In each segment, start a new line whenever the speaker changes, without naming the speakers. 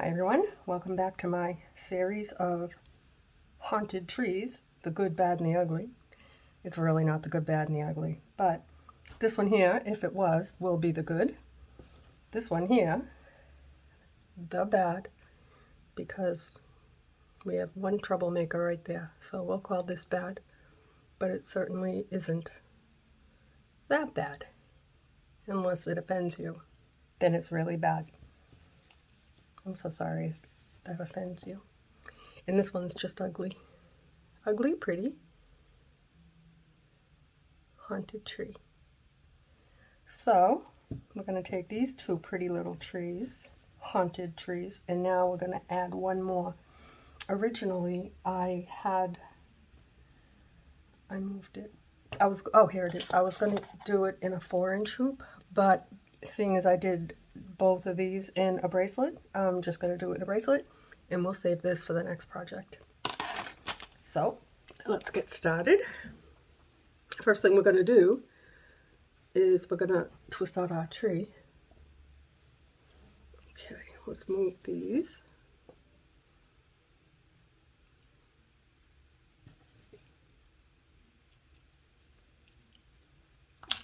Hi everyone, welcome back to my series of haunted trees, the good, bad, and the ugly. It's really not the good, bad, and the ugly, but this one here, if it was, will be the good. This one here, the bad, because we have one troublemaker right there, so we'll call this bad, but it certainly isn't that bad, unless it offends you. Then it's really bad. I'm so sorry if that offends you. And this one's just ugly. Ugly, pretty, haunted tree. So we're going to take these two pretty little trees, haunted trees, and now we're going to add one more. Originally I moved it. Here it is. I was going to do it in a 4-inch hoop, but seeing as I did both of these in a bracelet, I'm just going to do it in a bracelet, and we'll save this for the next project. So let's get started. First thing we're going to do is we're going to twist out our tree. Okay, let's move these.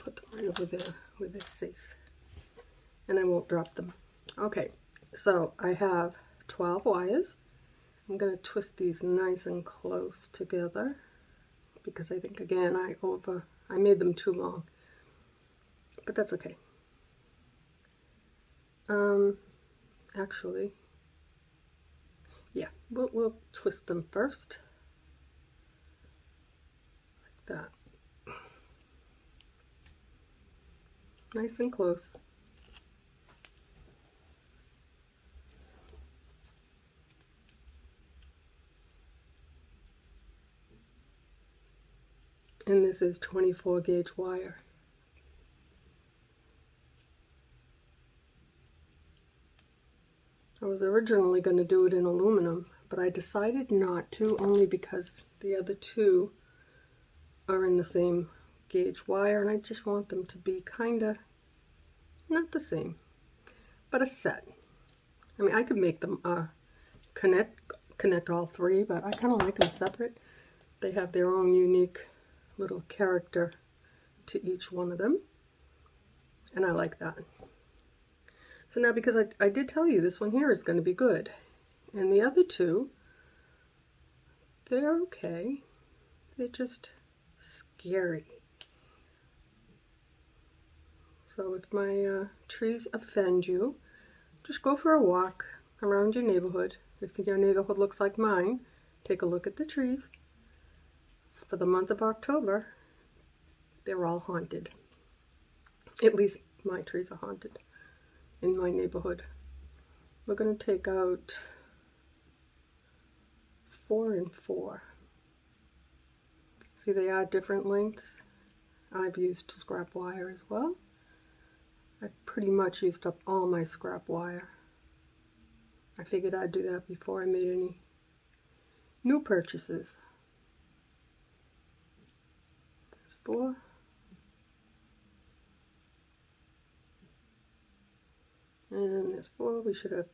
Put them right over there where they're safe. And I won't drop them. Okay, so I have 12 wires. I'm going to twist these nice and close together because I think, again, I made them too long. But that's okay. Actually, yeah, we'll twist them first, like that. Nice and close. And this is 24 gauge wire. I was originally going to do it in aluminum, but I decided not to, only because the other two are in the same gauge wire, and I just want them to be kinda not the same, but a set. I mean, I could make them connect all three, but I kind of like them separate. They have their own unique little character to each one of them, and I like that. So now, because I did tell you this one here is going to be good, and the other two, they're okay. They're just scary. So if my trees offend you, just go for a walk around your neighborhood. If your neighborhood looks like mine, take a look at the trees. For the month of October, they're all haunted. At least my trees are haunted in my neighborhood. We're going to take out 4 and 4. See, they are different lengths. I've used scrap wire as well. I've pretty much used up all my scrap wire. I figured I'd do that before I made any new purchases. There's 4. And there's 4. We should have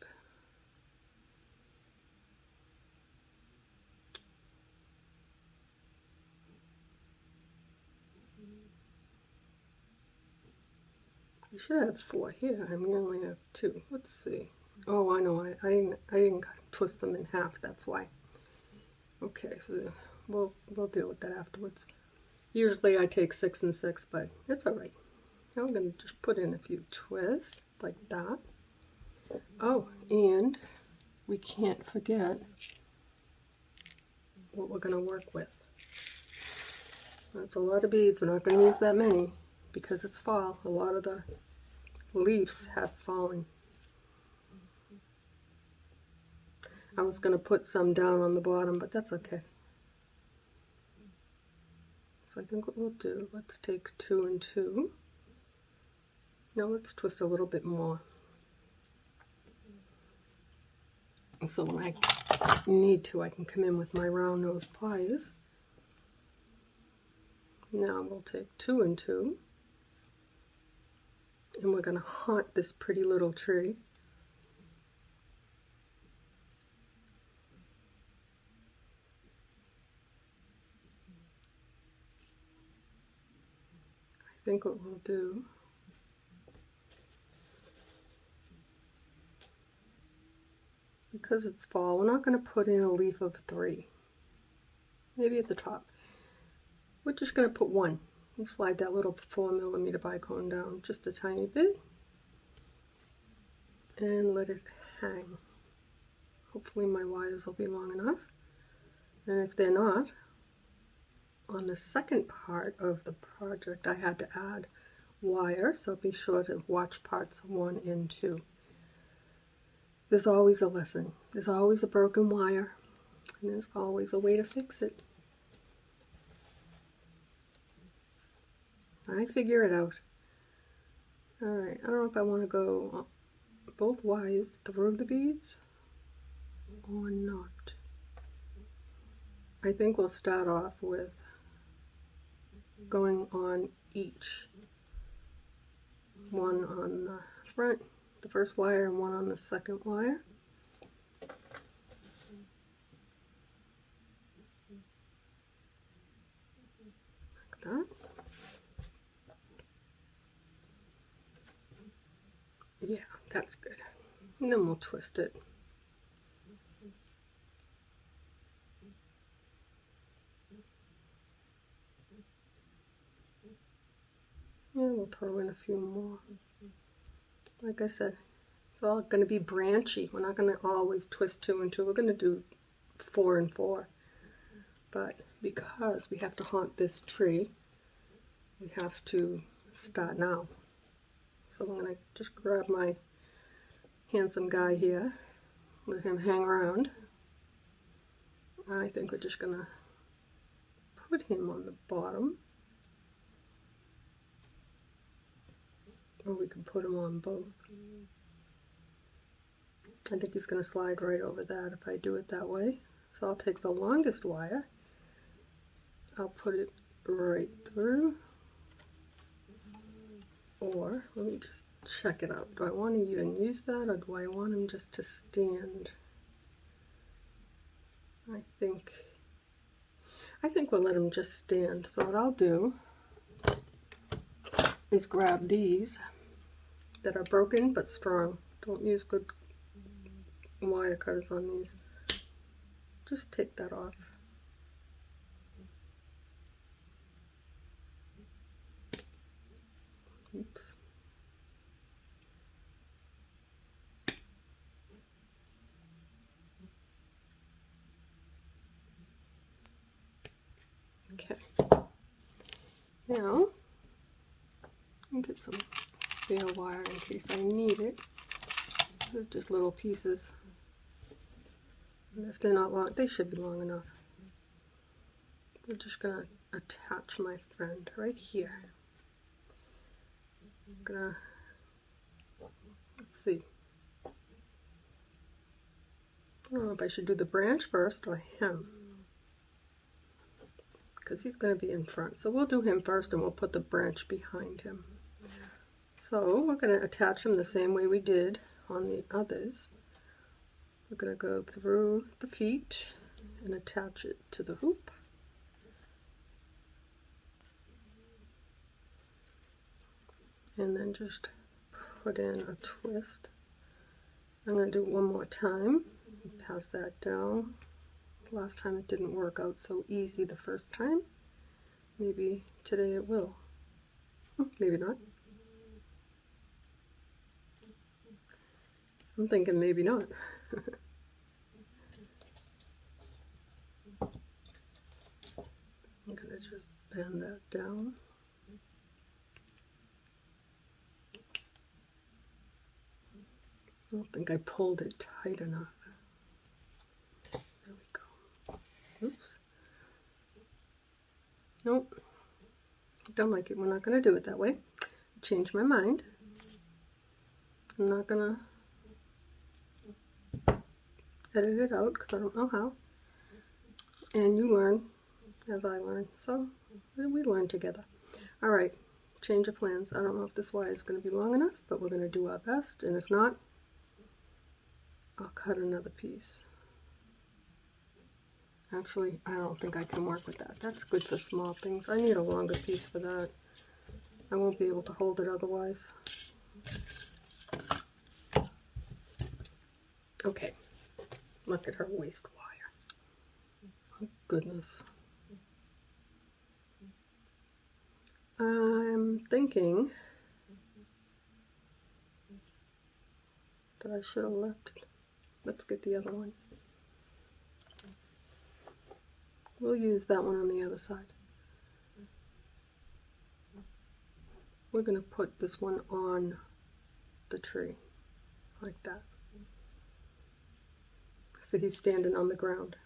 should have 4 here, and we only have 2. Let's see. Oh, I know. I didn't twist them in half. That's why. Okay, so we'll deal with that afterwards. Usually I take 6 and 6, but it's all right. Now I'm going to just put in a few twists like that. Oh, and we can't forget what we're going to work with. That's a lot of beads. We're not going to use that many because it's fall. A lot of the leaves have fallen. I was going to put some down on the bottom, but that's okay. So I think what we'll do, let's take 2 and 2. Now let's twist a little bit more. So when I need to, I can come in with my round nose pliers. Now we'll take 2 and 2. And we're going to haunt this pretty little tree. think what we'll do, because it's fall, we're not going to put in a leaf of 3. Maybe at the top. We're just going to put 1. And slide that little 4mm bicone down just a tiny bit. And let it hang. Hopefully my wires will be long enough. And if they're not, on the second part of the project I had to add wire, so be sure to watch parts 1 and 2. There's always a lesson. There's always a broken wire, and there's always a way to fix it. I figure it out. Alright, I don't know if I want to go both wires through the beads or not. I think we'll start off with going on each. One on the front, the first wire, and one on the second wire. Like that. Yeah, that's good. And then we'll twist it. And we'll throw in a few more. Like I said, it's all going to be branchy. We're not going to always twist 2 and 2. We're going to do 4 and 4. But because we have to haunt this tree, we have to start now. So I'm going to just grab my handsome guy here, let him hang around. I think we're just going to put him on the bottom. Or we can put him on both. I think he's going to slide right over that if I do it that way. So I'll take the longest wire. I'll put it right through. Or, let me just check it out. Do I want to even use that, or do I want him just to stand? I think we'll let him just stand. So what I'll do is grab these that are broken but strong. Don't use good wire cutters on these. Just take that off. Oops. Okay. Now, I'll get some spare wire in case I need it. They're just little pieces. And if they're not long, they should be long enough. We're just going to attach my friend right here. I'm gonna, let's see. I don't know if I should do the branch first or him, because he's going to be in front. So we'll do him first and we'll put the branch behind him. So we're going to attach him the same way we did on the others. We're going to go through the feet and attach it to the hoop. And then just put in a twist. I'm going to do it one more time. Pass that down. Last time it didn't work out so easy the first time. Maybe today it will. Maybe not. I'm thinking maybe not. I'm going to just bend that down. I don't think I pulled it tight enough. There we go. Oops. Nope. Don't like it. We're not going to do it that way. Change my mind. I'm not going to edit it out because I don't know how. And you learn as I learn. So we learn together. Alright. Change of plans. I don't know if this wire is going to be long enough, but we're going to do our best. And if not, I'll cut another piece. Actually, I don't think I can work with that. That's good for small things. I need a longer piece for that. I won't be able to hold it otherwise. Okay, look at her waist wire. Oh, goodness. I'm thinking that I should have left. Let's get the other one. We'll use that one on the other side. We're going to put this one on the tree, like that. So he's standing on the ground.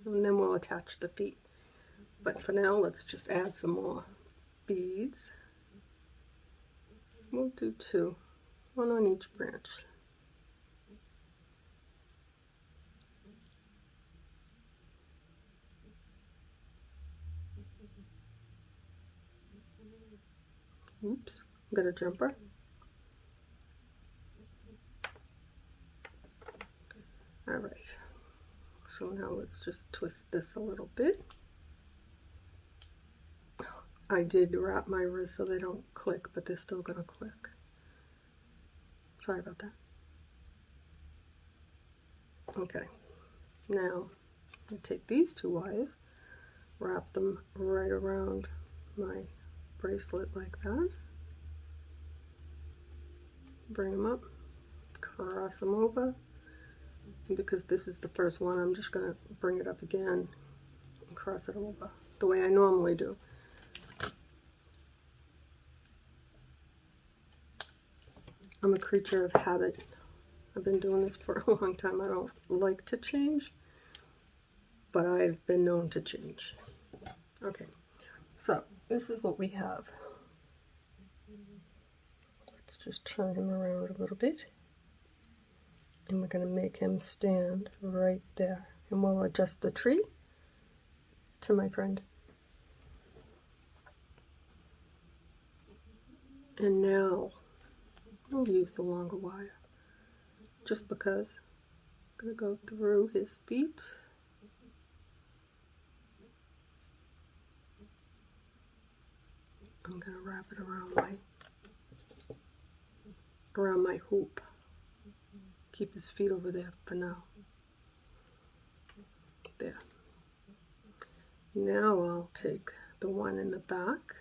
And then we'll attach the feet. But for now, let's just add some more beads. We'll do 2, 1 on each branch. Oops, got a jumper. All right, so now let's just twist this a little bit. I did wrap my wrists so they don't click, but they're still gonna click. Sorry about that. Okay, now I take these 2 wires, wrap them right around my bracelet like that, bring them up, cross them over, and because this is the first one, I'm just going to bring it up again and cross it over the way I normally do. I'm a creature of habit. I've been doing this for a long time. I don't like to change, but I've been known to change. Okay, so this is what we have. Let's just turn him around a little bit. And we're going to make him stand right there. And we'll adjust the tree to my friend. And now we'll use the longer wire. Just because I'm going to go through his feet. I'm going to wrap it around my hoop. Keep his feet over there for now. There. Now I'll take the one in the back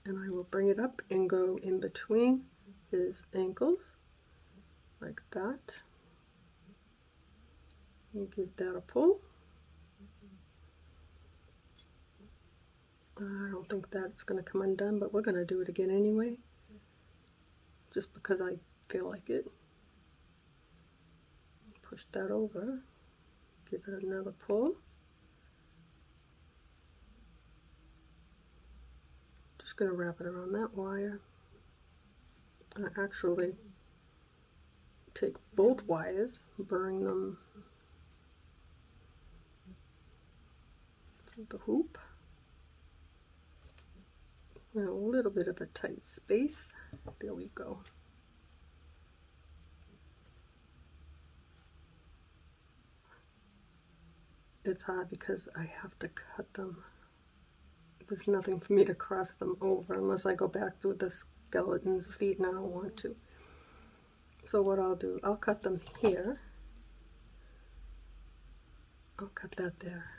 and I will bring it up and go in between his ankles like that. And give that a pull. I don't think that's going to come undone, but we're going to do it again anyway, just because I feel like it. Push that over, give it another pull. Just going to wrap it around that wire. I actually take both wires, bring them through the hoop. And a little bit of a tight space. There we go. It's hard because I have to cut them. There's nothing for me to cross them over unless I go back through the skeleton's feet, and I don't want to. So what I'll do, I'll cut them here. I'll cut that there.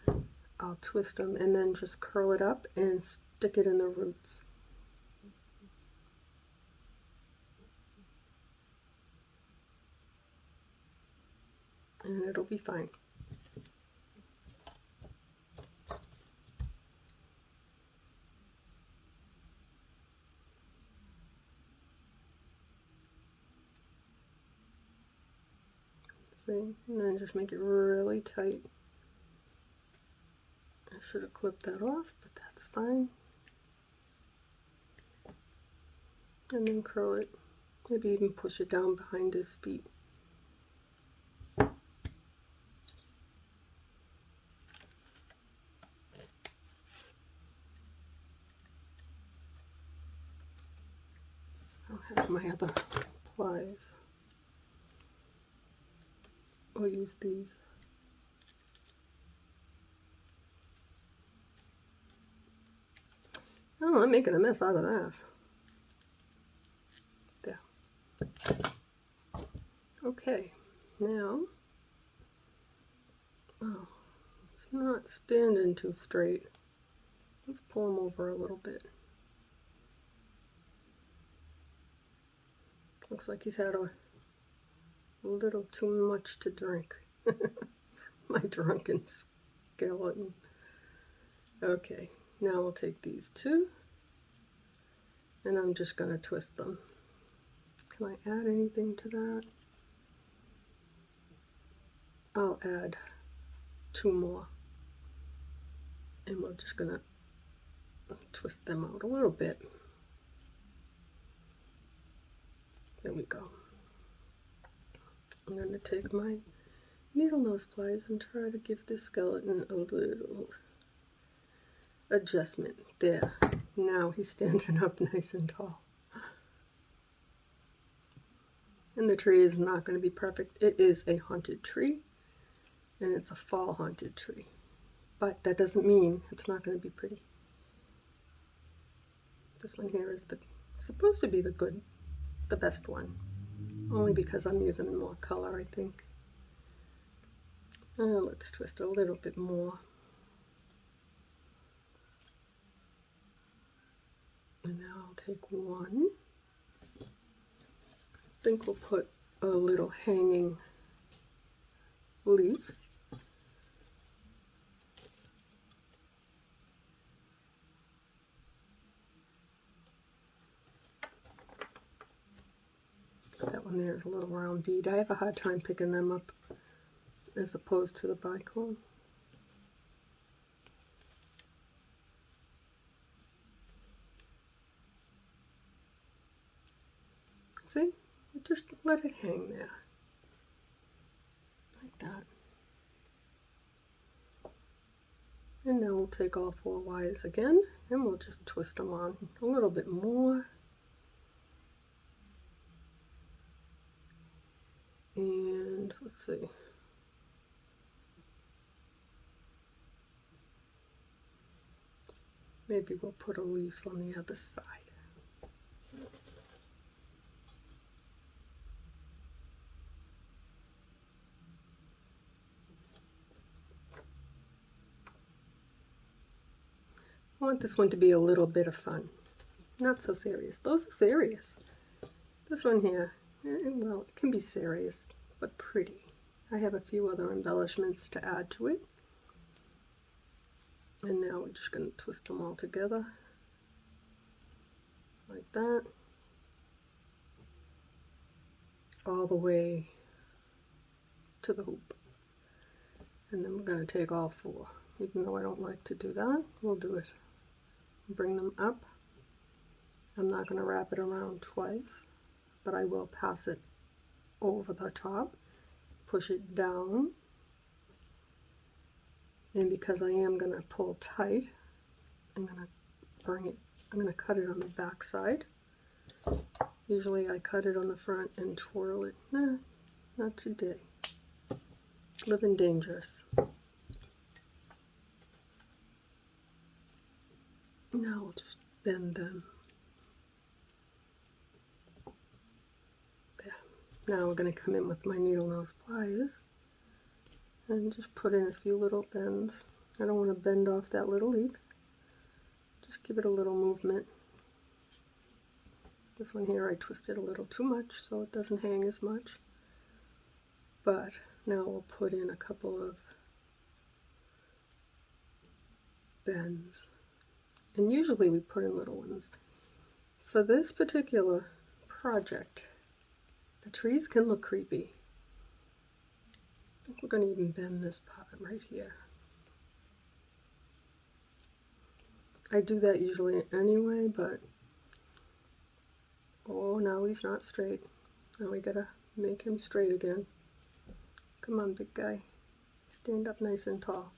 I'll twist them and then just curl it up and stick it in the roots. And it'll be fine. See? And then just make it really tight. I should have clipped that off, but that's fine. And then curl it. Maybe even push it down behind his feet. I'll have my other pliers. I'll use these. Oh, I'm making a mess out of that. Okay, now, oh, it's not standing too straight. Let's pull him over a little bit. Looks like he's had a little too much to drink. My drunken skeleton. Okay, now we'll take these two, and I'm just going to twist them. Can I add anything to that? I'll add two more, and we're just going to twist them out a little bit. There we go. I'm going to take my needle nose pliers and try to give this skeleton a little adjustment. There. Now he's standing up nice and tall. And the tree is not going to be perfect. It is a haunted tree, and it's a fall haunted tree. But that doesn't mean it's not going to be pretty. This one here is supposed to be the best one. Only because I'm using more color, I think. Let's twist a little bit more. And now I'll take one. I think we'll put a little hanging leaf. That one there is a little round bead. I have a hard time picking them up as opposed to the bicone. See? Just let it hang there. Like that. And now we'll take all 4 wires again, and we'll just twist them on a little bit more. And let's see. Maybe we'll put a leaf on the other side. I want this one to be a little bit of fun. Not so serious. Those are serious. This one here, well, it can be serious, but pretty. I have a few other embellishments to add to it. And now we're just going to twist them all together. Like that. All the way to the hoop. And then we're going to take all 4. Even though I don't like to do that, we'll do it. Bring them up. I'm not going to wrap it around twice, but I will pass it over the top, push it down, and because I am going to pull tight, I'm going to cut it on the back side. Usually I cut it on the front and twirl it. Nah, not today. Living dangerous. Now we'll just bend them. There. Now we're going to come in with my needle nose pliers and just put in a few little bends. I don't want to bend off that little leaf. Just give it a little movement. This one here I twisted a little too much so it doesn't hang as much. But now we'll put in a couple of bends. And usually we put in little ones. For this particular project, the trees can look creepy. I think we're going to even bend this part right here. I do that usually anyway, but oh, now he's not straight. Now we gotta make him straight again. Come on, big guy. Stand up nice and tall.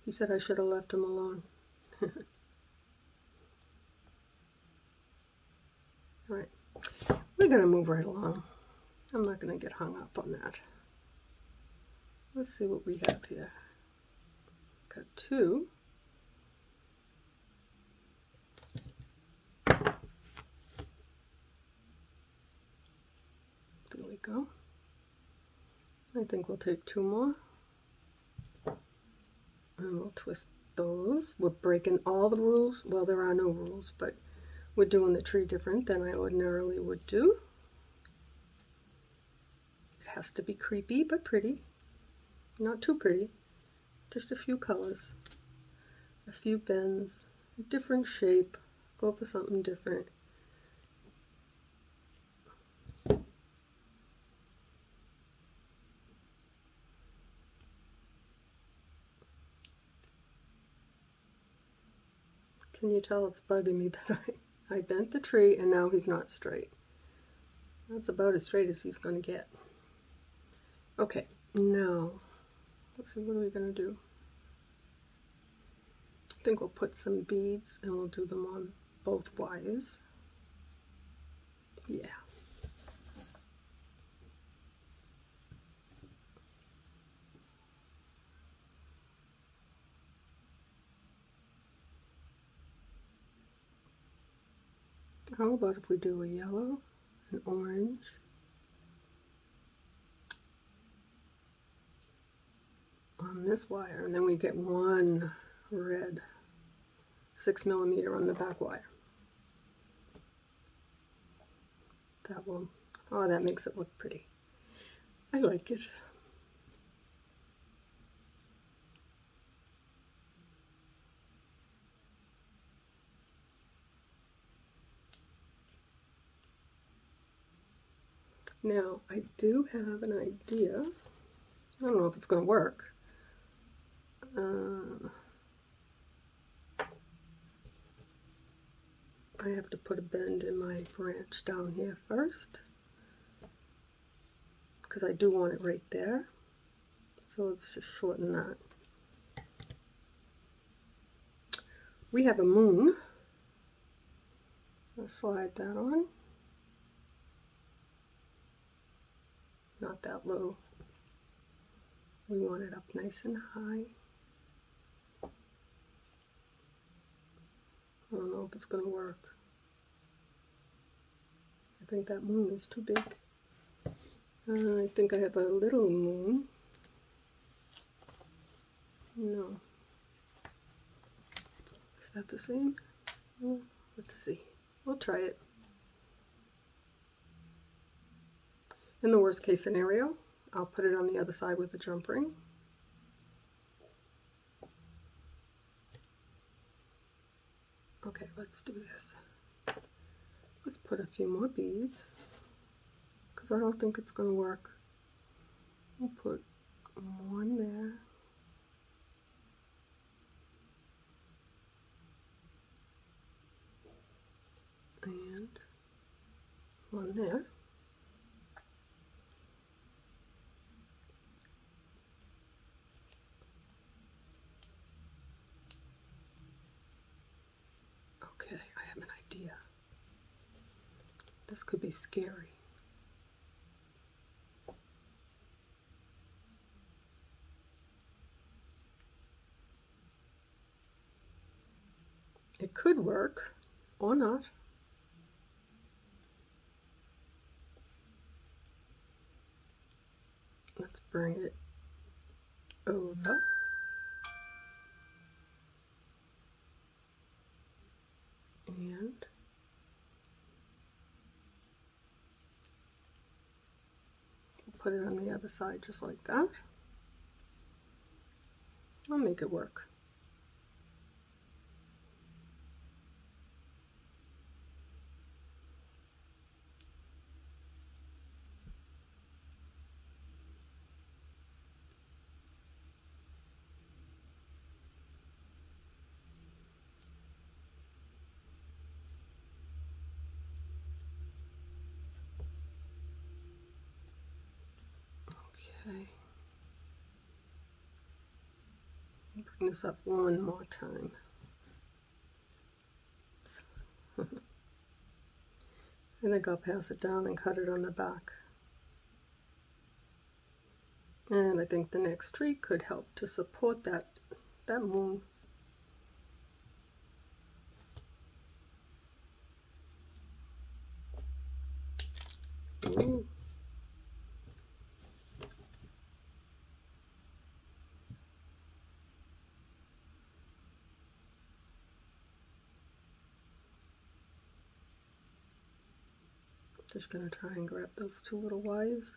He said I should have left him alone. Alright, we're going to move right along. I'm not going to get hung up on that. Let's see what we have here. Got 2. go. I think we'll take 2 more. And we'll twist those. We're breaking all the rules. Well, there are no rules, but we're doing the tree different than I ordinarily would do. It has to be creepy but pretty. Not too pretty. Just a few colors. A few bends. A different shape. Go for something different. Can you tell it's bugging me that I bent the tree and now he's not straight? That's about as straight as he's going to get. Okay, now, let's see, what are we going to do? I think we'll put some beads and we'll do them on both wires. Yeah. How about if we do a yellow, an orange, on this wire, and then we get one red 6mm on the back wire. That one, oh, that makes it look pretty. I like it. Now, I do have an idea. I don't know if it's going to work. I have to put a bend in my branch down here first, because I do want it right there. So let's just shorten that. We have a moon. I'll slide that on. Not that low. We want it up nice and high. I don't know if it's going to work. I think that moon is too big. I think I have a little moon. No. Is that the same? Well, let's see. We'll try it. In the worst case scenario, I'll put it on the other side with a jump ring. Okay, let's do this. Let's put a few more beads, because I don't think it's going to work. We'll put one there. And one there. Okay, I have an idea. This could be scary. It could work, or not. Let's bring it over. And put it on the other side just like that. I'll make it work. Okay. Bring this up one more time. I think I'll pass it down and cut it on the back. And I think the next tree could help to support that moon. Ooh. Just gonna try and grab those two little wires.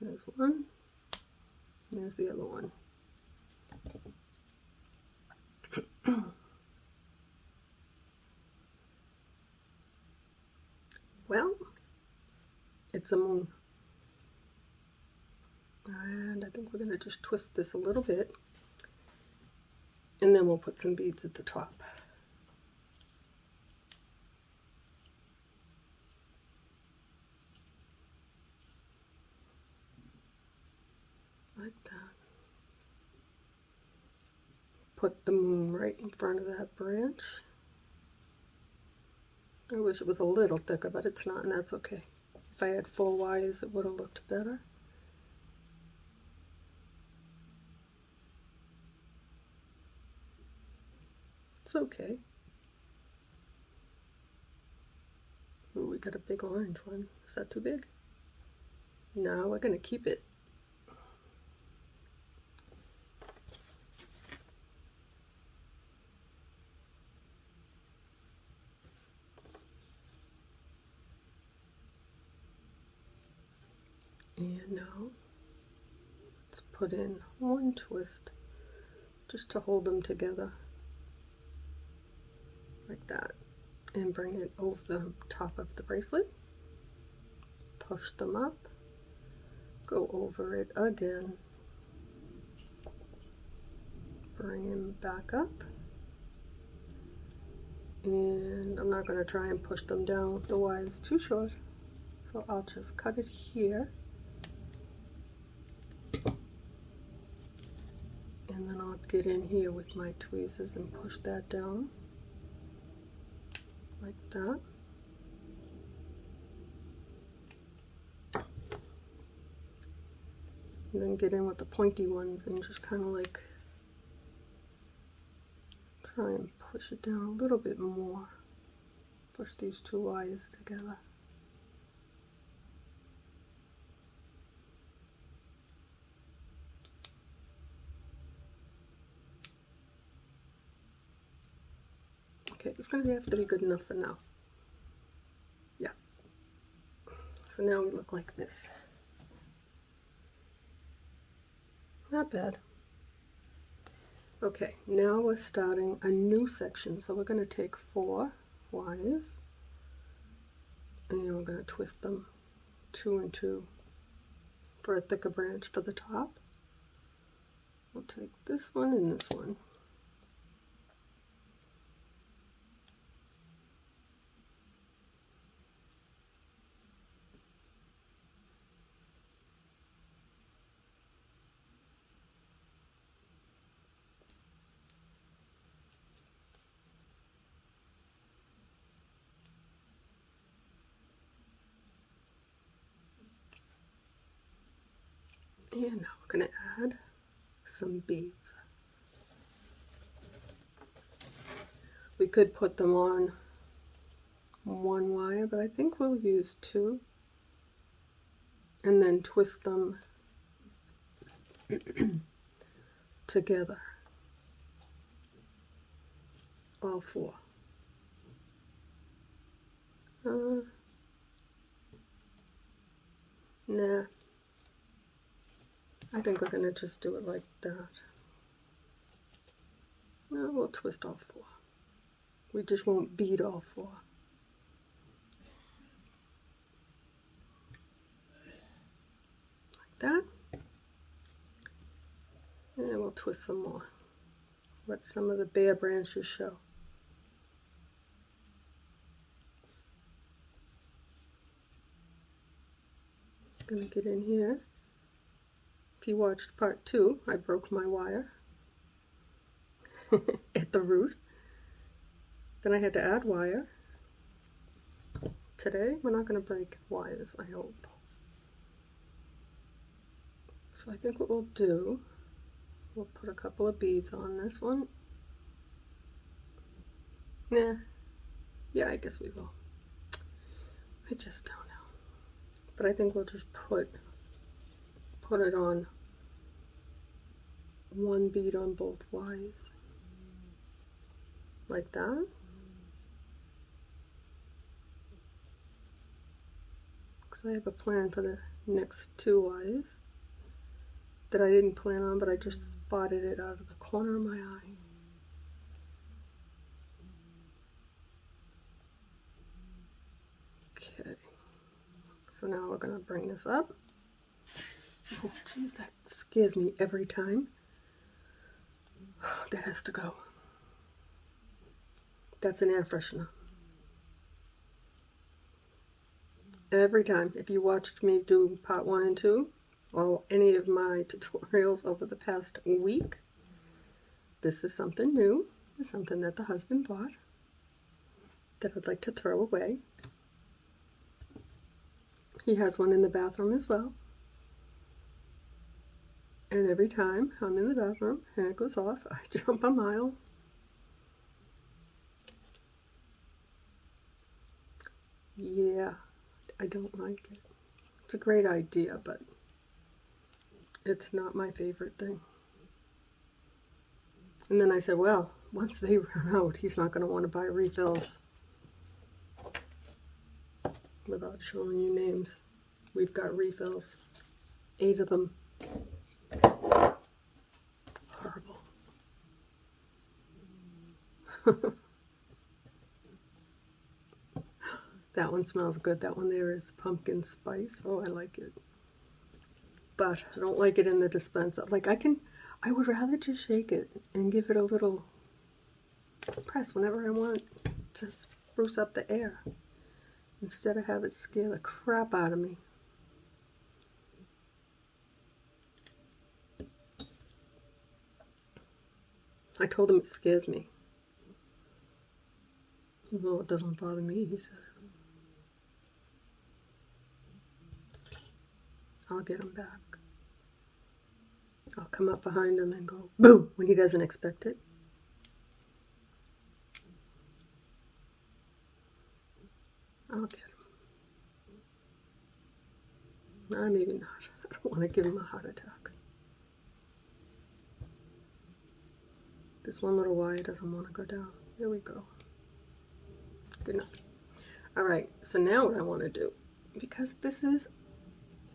There's one, there's the other one. Well, it's a moon. And I think we're going to just twist this a little bit, and then we'll put some beads at the top. Like that. Put the moon right in front of that branch. I wish it was a little thicker, but it's not, and that's okay. If I had full wires, it would have looked better. It's okay. Ooh, we got a big orange one. Is that too big? No, we're going to keep it. And now, let's put in one twist just to hold them together, like that, and bring it over the top of the bracelet. Push them up, go over it again, bring them back up, and I'm not going to try and push them down. The wire is too short, so I'll just cut it here. And then I'll get in here with my tweezers and push that down, like that. And then get in with the pointy ones and just kind of like try and push it down a little bit more. Push these two wires together. Okay, it's going to have to be good enough for now. Yeah. So now we look like this. Not bad. Okay, now we're starting a new section. So we're going to take 4 wires and we're going to twist them 2 and 2 for a thicker branch for the top. We'll take this one and this one. And now we're going to add some beads. We could put them on 1 wire, but I think we'll use 2 and then twist them together, all 4. Nah. I think we're going to just do it like that. No, we'll twist all 4. We just won't bead all 4. Like that. And then we'll twist some more. Let some of the bare branches show. Gonna get in here. If you watched part 2, I broke my wire at the root. Then I had to add wire. Today, we're not going to break wires, I hope. So I think what we'll do, we'll put a couple of beads on this one. Nah. Yeah, I guess we will. I just don't know. But I think we'll just put it on 1 bead on both wires, like that. because I have a plan for the next 2 eyes that I didn't plan on, but I just spotted it out of the corner of my eye. Okay, so now we're going to bring this up. Oh geez, that scares me every time. That has to go. That's an air freshener. Every time, if you watched me do part 1 and 2, or any of my tutorials over the past week, this is something new. It's something that the husband bought that I'd like to throw away. He has one in the bathroom as well. And every time I'm in the bathroom and it goes off, I jump a mile. Yeah, I don't like it. It's a great idea, but it's not my favorite thing. And then I said, well, once they run out, he's not going to want to buy refills. Without showing you names, we've got refills. 8 of them. Horrible. That one smells good. That one there is pumpkin spice. Oh, I like it. But I don't like it in the dispenser. Like I would rather just shake it and give it a little press whenever I want to spruce up the air, instead of have it scare the crap out of me. I told him it scares me. Well, it doesn't bother me, he said. I'll get him back. I'll come up behind him and go boom when he doesn't expect it. I'll get him. Maybe not. I don't want to give him a heart attack. This one little wire doesn't want to go down. There we go. Good enough. All right, so now what I want to do, because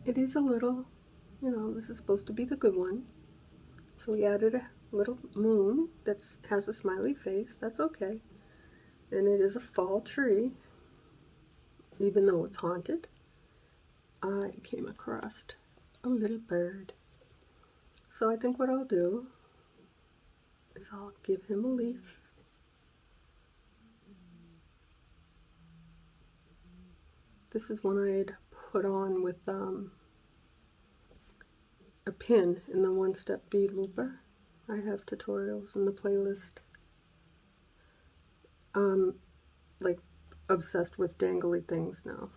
it is a little, this is supposed to be the good one. So we added a little moon that has a smiley face. That's okay. And it is a fall tree, even though it's haunted. I came across a little bird. So I think what I'll do is I'll give him a leaf. This is one I had put on with a pin in the one-step bead looper. I have tutorials in the playlist. Like obsessed with dangly things now.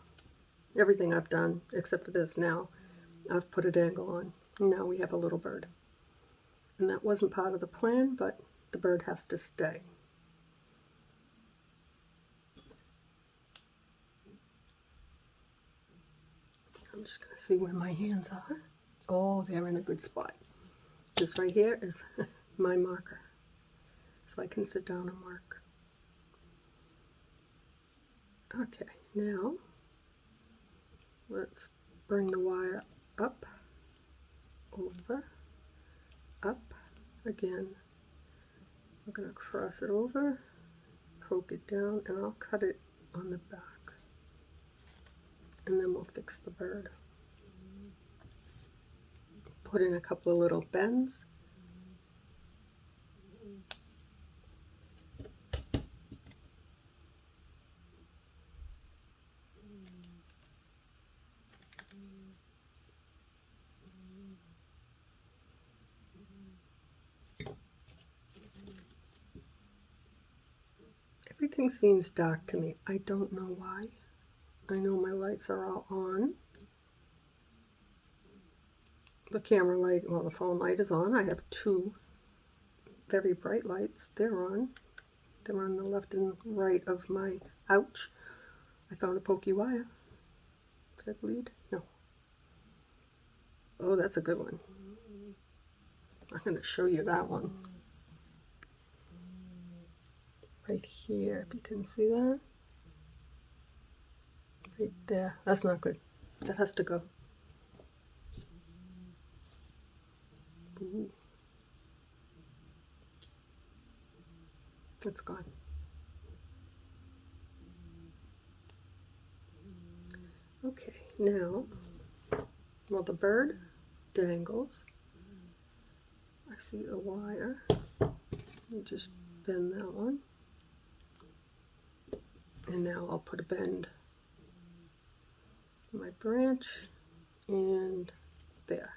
Everything I've done except for this now, I've put a dangle on. Now we have a little bird. And that wasn't part of the plan, but the bird has to stay. I'm just going to see where my hands are. Oh, they're in a good spot. This right here is my marker. So I can sit down and work. Okay, now let's bring the wire up, over, up, again. We're going to cross it over, poke it down, and I'll cut it on the back. And then we'll fix the bird. Put in a couple of little bends. Everything seems dark to me. I don't know why. I know my lights are all on. The camera light, well, the phone light is on. I have 2 very bright lights. They're on. They're on the left and right of my ouch. I found a pokey wire. Did I bleed? No. Oh, that's a good one. I'm going to show you that one. Right here, if you can see that. Right there. That's not good. That has to go. Ooh. It's gone. Okay, now, well, the bird dangles. I see a wire. You just bend that one. And now I'll put a bend in my branch and there.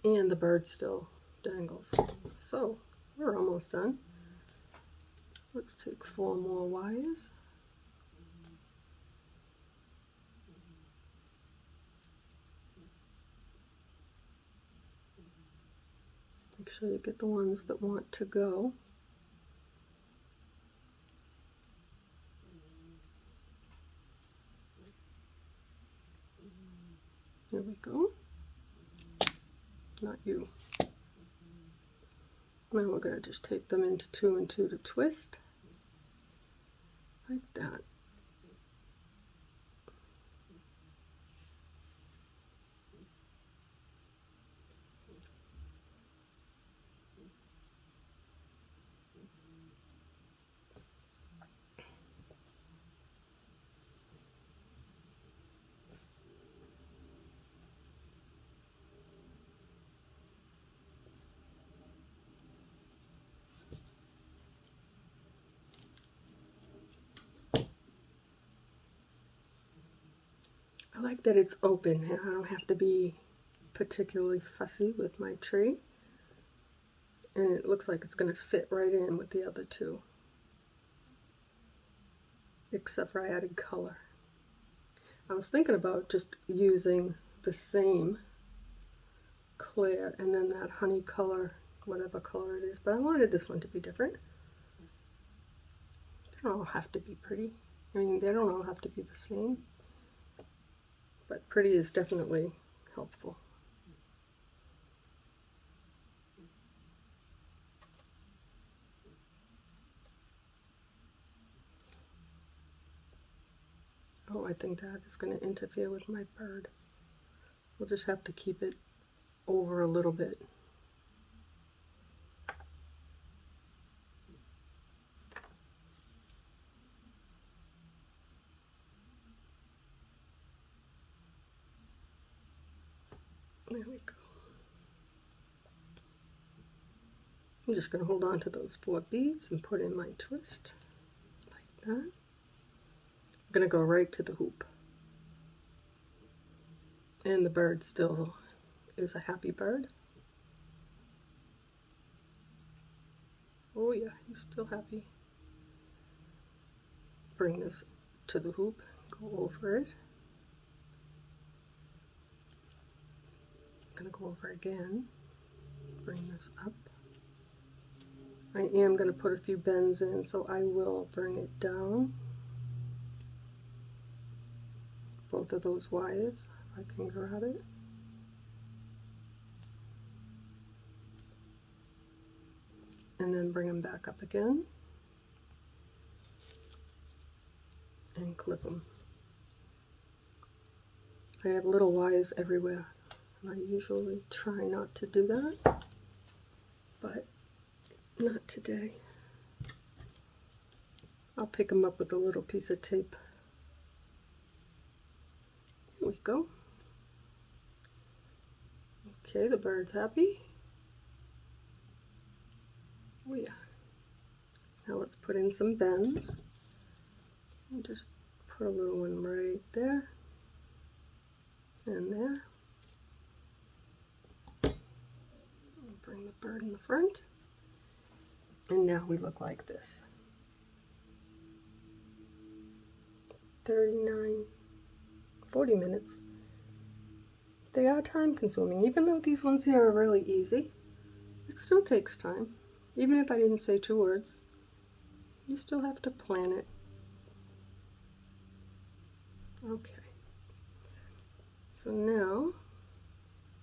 And the bird still dangles. So we're almost done. Let's take 4 more wires. Make sure you get the ones that want to go. There we go. Not you. Now we're going to just take them into 2 and 2 to twist. Like that. I like that it's open and I don't have to be particularly fussy with my tree. And it looks like it's going to fit right in with the other 2. Except for I added color. I was thinking about just using the same clear and then that honey color, whatever color it is, but I wanted this one to be different. They don't all have to be pretty. I mean, they don't all have to be the same. But pretty is definitely helpful. Oh, I think that is going to interfere with my bird. We'll just have to keep it over a little bit. There we go. I'm just going to hold on to those 4 beads and put in my twist like that. I'm going to go right to the hoop. And the bird still is a happy bird. Oh yeah, he's still happy. Bring this to the hoop, go over it. I'm going to go over again, bring this up. I am going to put a few bends in, so I will bring it down. Both of those wires, if I can grab it. And then bring them back up again. And clip them. I have little wires everywhere. I usually try not to do that, but not today. I'll pick them up with a little piece of tape. Here we go. Okay, the bird's happy. Oh yeah. Now let's put in some bends. And just put a little one right there and there. Bring the bird in the front, and now we look like this. 40 minutes. They are time consuming. Even though these ones here are really easy, it still takes time. Even if I didn't say 2 words, you still have to plan it. Okay. So now,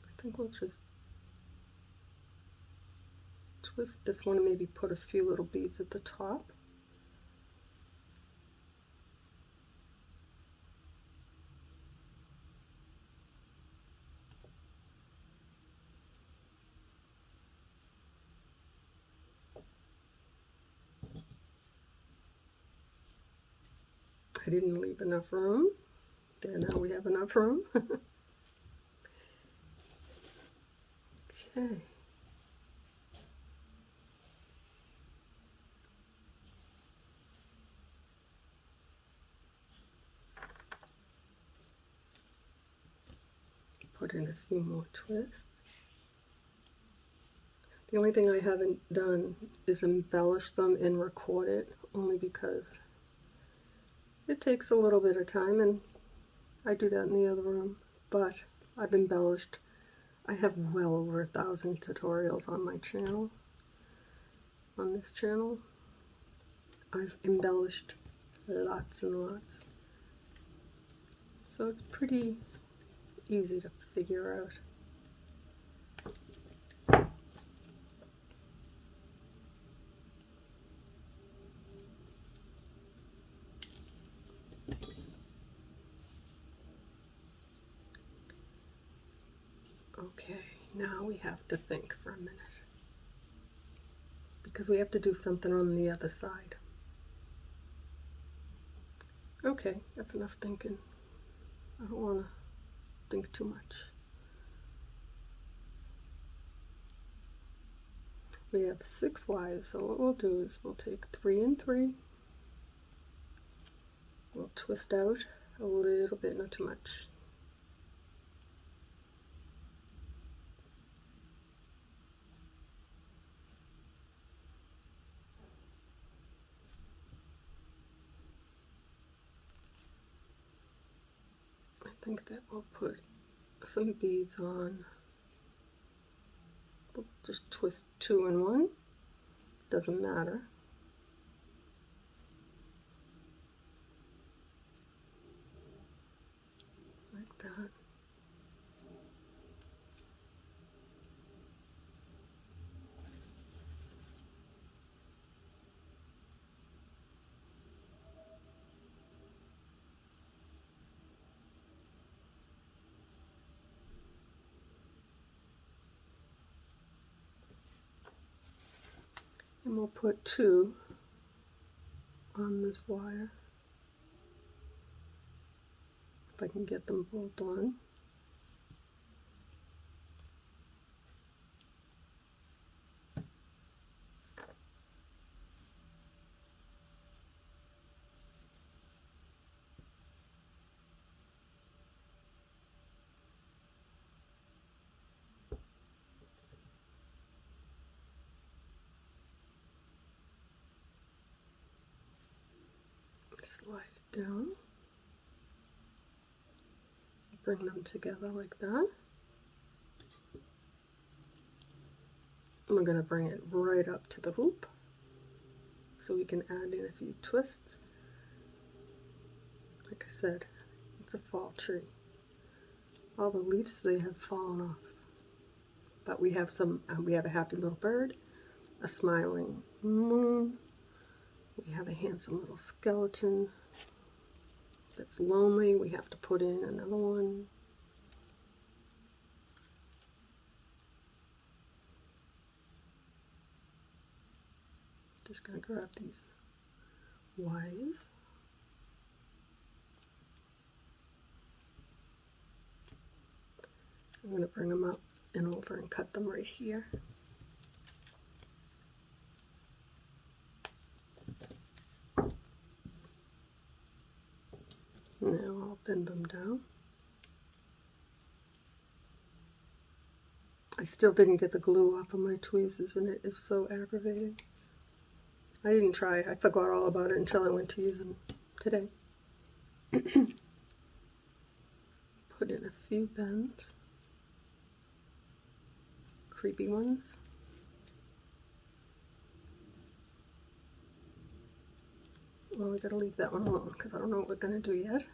I think we'll just twist this one and maybe put a few little beads at the top. didn't leave enough room. There, now we have enough room. Okay. Put in a few more twists. The only thing I haven't done is embellish them and record it, only because it takes a little bit of time, and I do that in the other room. But I've embellished. I have well over 1,000 tutorials on my channel. On this channel, I've embellished lots and lots. So it's pretty easy to figure out. Okay, now we have to think for a minute, because we have to do something on the other side. Okay, that's enough thinking. I don't want to think too much. We have 6 Ys, so what we'll do is we'll take 3 and 3. We'll twist out a little bit, not too much. I think that we'll put some beads on. We'll just twist 2 and 1. Doesn't matter. Like that. And we'll put 2 on this wire, if I can get them both on. Slide it down, bring them together like that. And we're going to bring it right up to the hoop so we can add in a few twists. Like I said, it's a fall tree. All the leaves, they have fallen off. But we have we have a happy little bird, a smiling moon. We have a handsome little skeleton that's lonely. We have to put in another one. Just going to grab these Ys. I'm going to bring them up and over and cut them right here. Now I'll bend them down. I still didn't get the glue off of my tweezers, and it is so aggravating. I didn't try. I forgot all about it until I went to use them today. Put in a few bends. Creepy ones. Well, we gotta leave that one alone because I don't know what we're gonna do yet.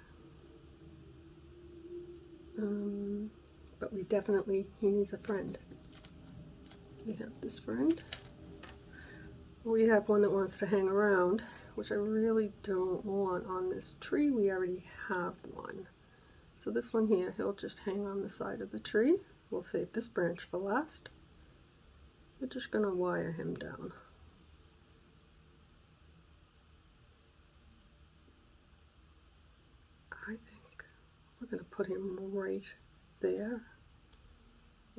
But we definitely, he needs a friend. We have this friend. We have one that wants to hang around, which I really don't want on this tree. We already have one. So this one here, he'll just hang on the side of the tree. We'll save this branch for last. We're just gonna wire him down. I think we're going to put him right there.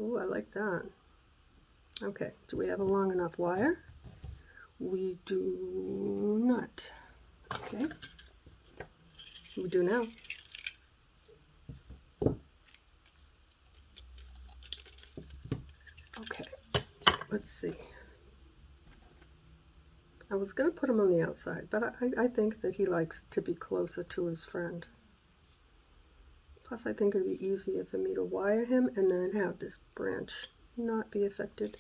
Ooh, I like that. Okay, do we have a long enough wire? We do not. Okay, we do now. Okay, let's see. I was going to put him on the outside, but I think that he likes to be closer to his friend. Plus, I think it would be easier for me to wire him and then have this branch not be affected,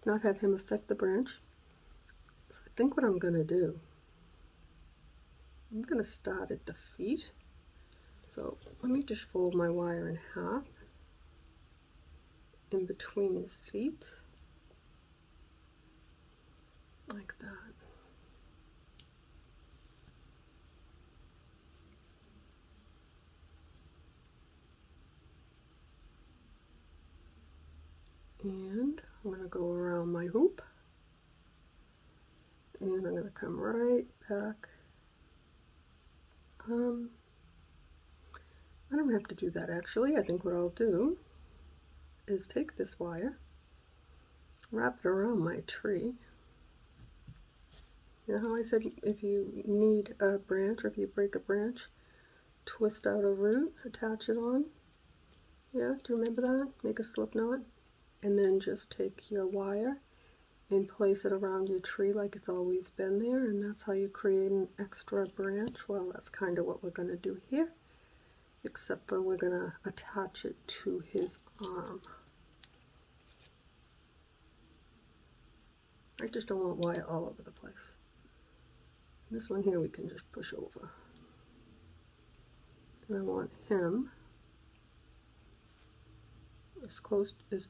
not have him affect the branch. So I think what I'm going to do, I'm going to start at the feet. So let me just fold my wire in half in between his feet, like that. And I'm going to go around my hoop, and I'm going to come right back. I don't have to do that actually. I think what I'll do is take this wire, wrap it around my tree. You know how I said if you need a branch, or if you break a branch, twist out a root, attach it on? Yeah, do you remember that? Make a slip knot, and then just take your wire and place it around your tree like it's always been there, and that's how you create an extra branch. Well, that's kind of what we're going to do here, except for we're going to attach it to his arm. I just don't want wire all over the place. This one here we can just push over. And I want him as close as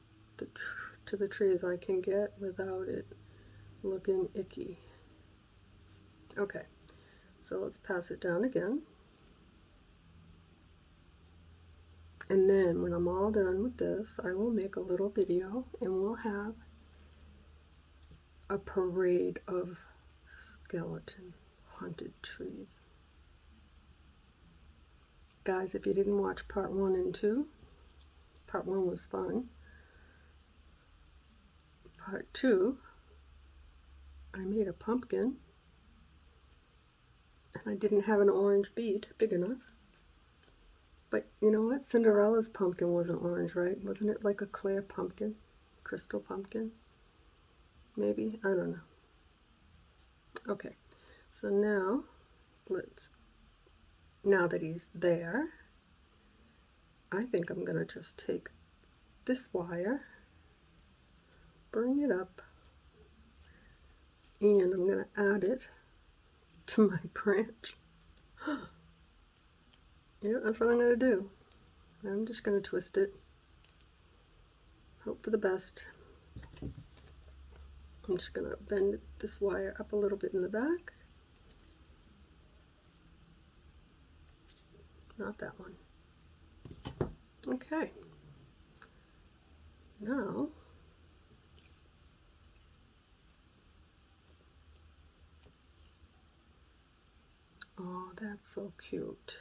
to the tree as I can get without it looking icky. Okay, so let's pass it down again. And then when I'm all done with this, I will make a little video and we'll have a parade of skeleton haunted trees. Guys, if you didn't watch part 1 and 2, part 1 was fun. Part 2, I made a pumpkin, and I didn't have an orange bead big enough. But you know what? Cinderella's pumpkin wasn't orange, right? Wasn't it like a clear pumpkin? Crystal pumpkin? Maybe? I don't know. Okay, so now now that he's there, I think I'm going to just take this wire, bring it up, and I'm going to add it to my branch. Yeah, that's what I'm going to do. I'm just going to twist it. Hope for the best. I'm just going to bend this wire up a little bit in the back. Not that one. Okay. Now, oh, that's so cute.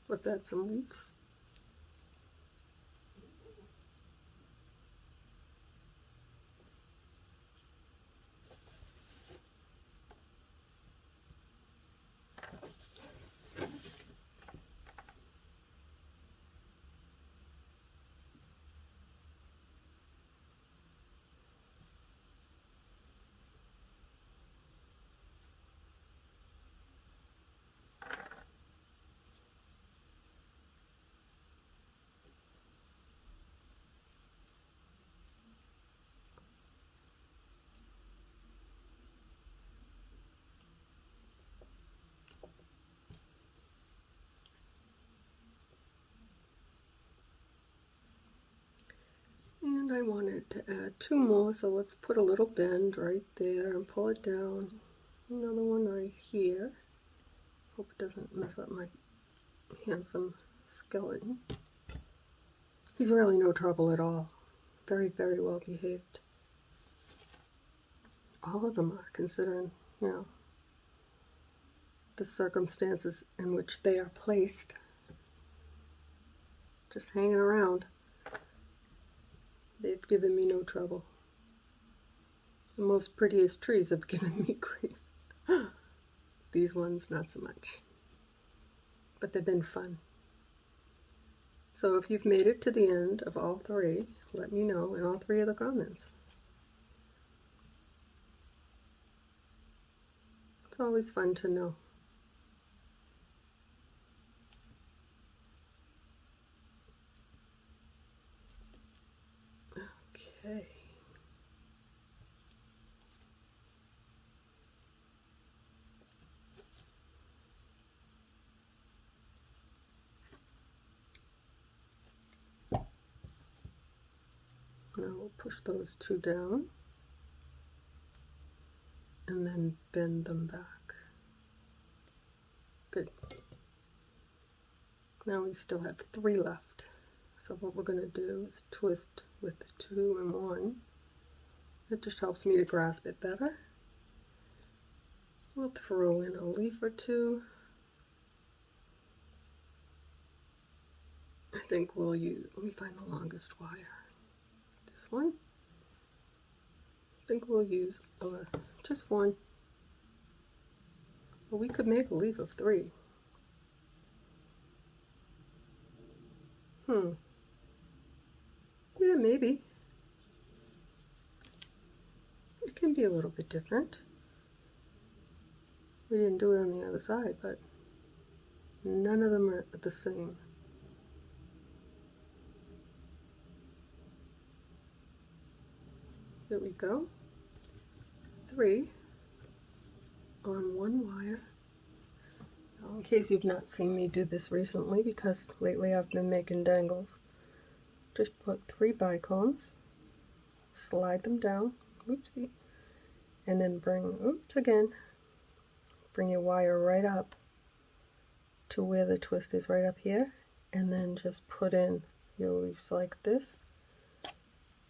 Let's add some leaves. And I wanted to add 2 more, so let's put a little bend right there and pull it down. Another one right here. Hope it doesn't mess up my handsome skeleton. He's really no trouble at all. Very, very well behaved. All of them are, considering, you know, the circumstances in which they are placed. Just hanging around. They've given me no trouble. The most prettiest trees have given me grief. These ones, not so much. But they've been fun. So if you've made it to the end of all three, let me know in all three of the comments. It's always fun to know. Okay. Now we'll push those two down and then bend them back. Good. Now we still have 3 left. So what we're going to do is twist with 2 and 1. It just helps me to grasp it better. We'll throw in a leaf or 2. I think we'll use, let me find the longest wire. This one. I think we'll use just 1. Well, we could make a leaf of 3. Yeah, maybe. It can be a little bit different. We didn't do it on the other side, but none of them are the same. There we go. 3 on 1 wire. Now, in case you've not seen me do this recently, because lately I've been making dangles, just put 3 bicones, slide them down, oopsie, and then bring your wire right up to where the twist is, right up here, and then just put in your leaves like this,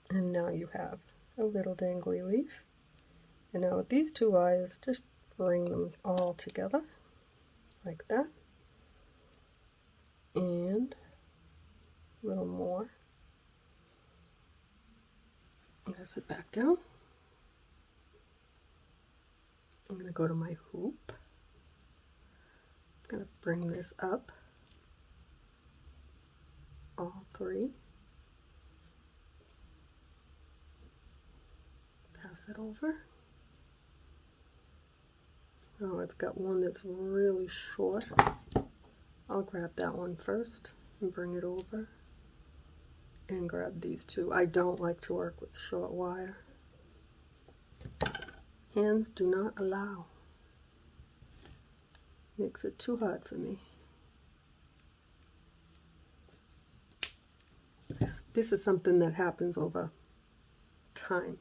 and now you have a little dangly leaf. And now with these 2 wires, just bring them all together like that, and a little more. I'm going to sit back down. I'm going to go to my hoop. I'm going to bring this up, all 3. Pass it over. Oh, I've got one that's really short. I'll grab that one first and bring it over and grab these 2. I don't like to work with short wire. Hands do not allow. Makes it too hard for me. This is something that happens over time,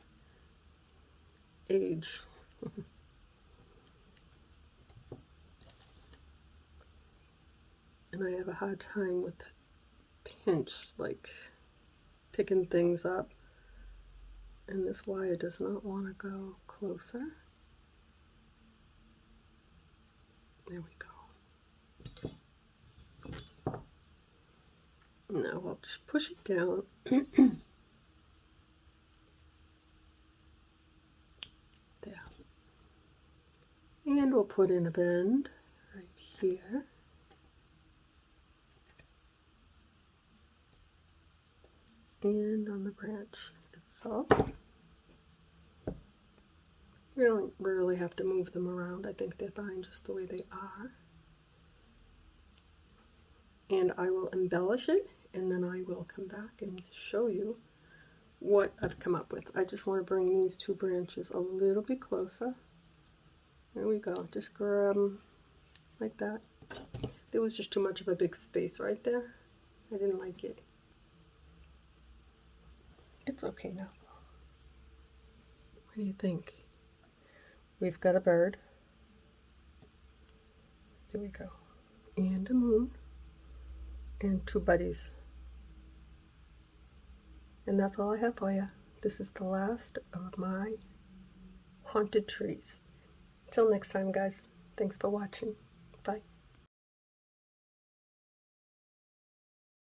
age. And I have a hard time with pinch, like picking things up. And this wire does not want to go closer. There we go. Now I'll just push it down. There. And we'll put in a bend right here. And on the branch itself. We don't really have to move them around. I think they're fine just the way they are. And I will embellish it, and then I will come back and show you what I've come up with. I just want to bring these 2 branches a little bit closer. There we go. Just grab them like that. There was just too much of a big space right there. I didn't like it. It's okay now. What do you think? We've got a bird. There we go. And a moon. And 2 buddies. And that's all I have for you. This is the last of my haunted trees. Till next time, guys. Thanks for watching.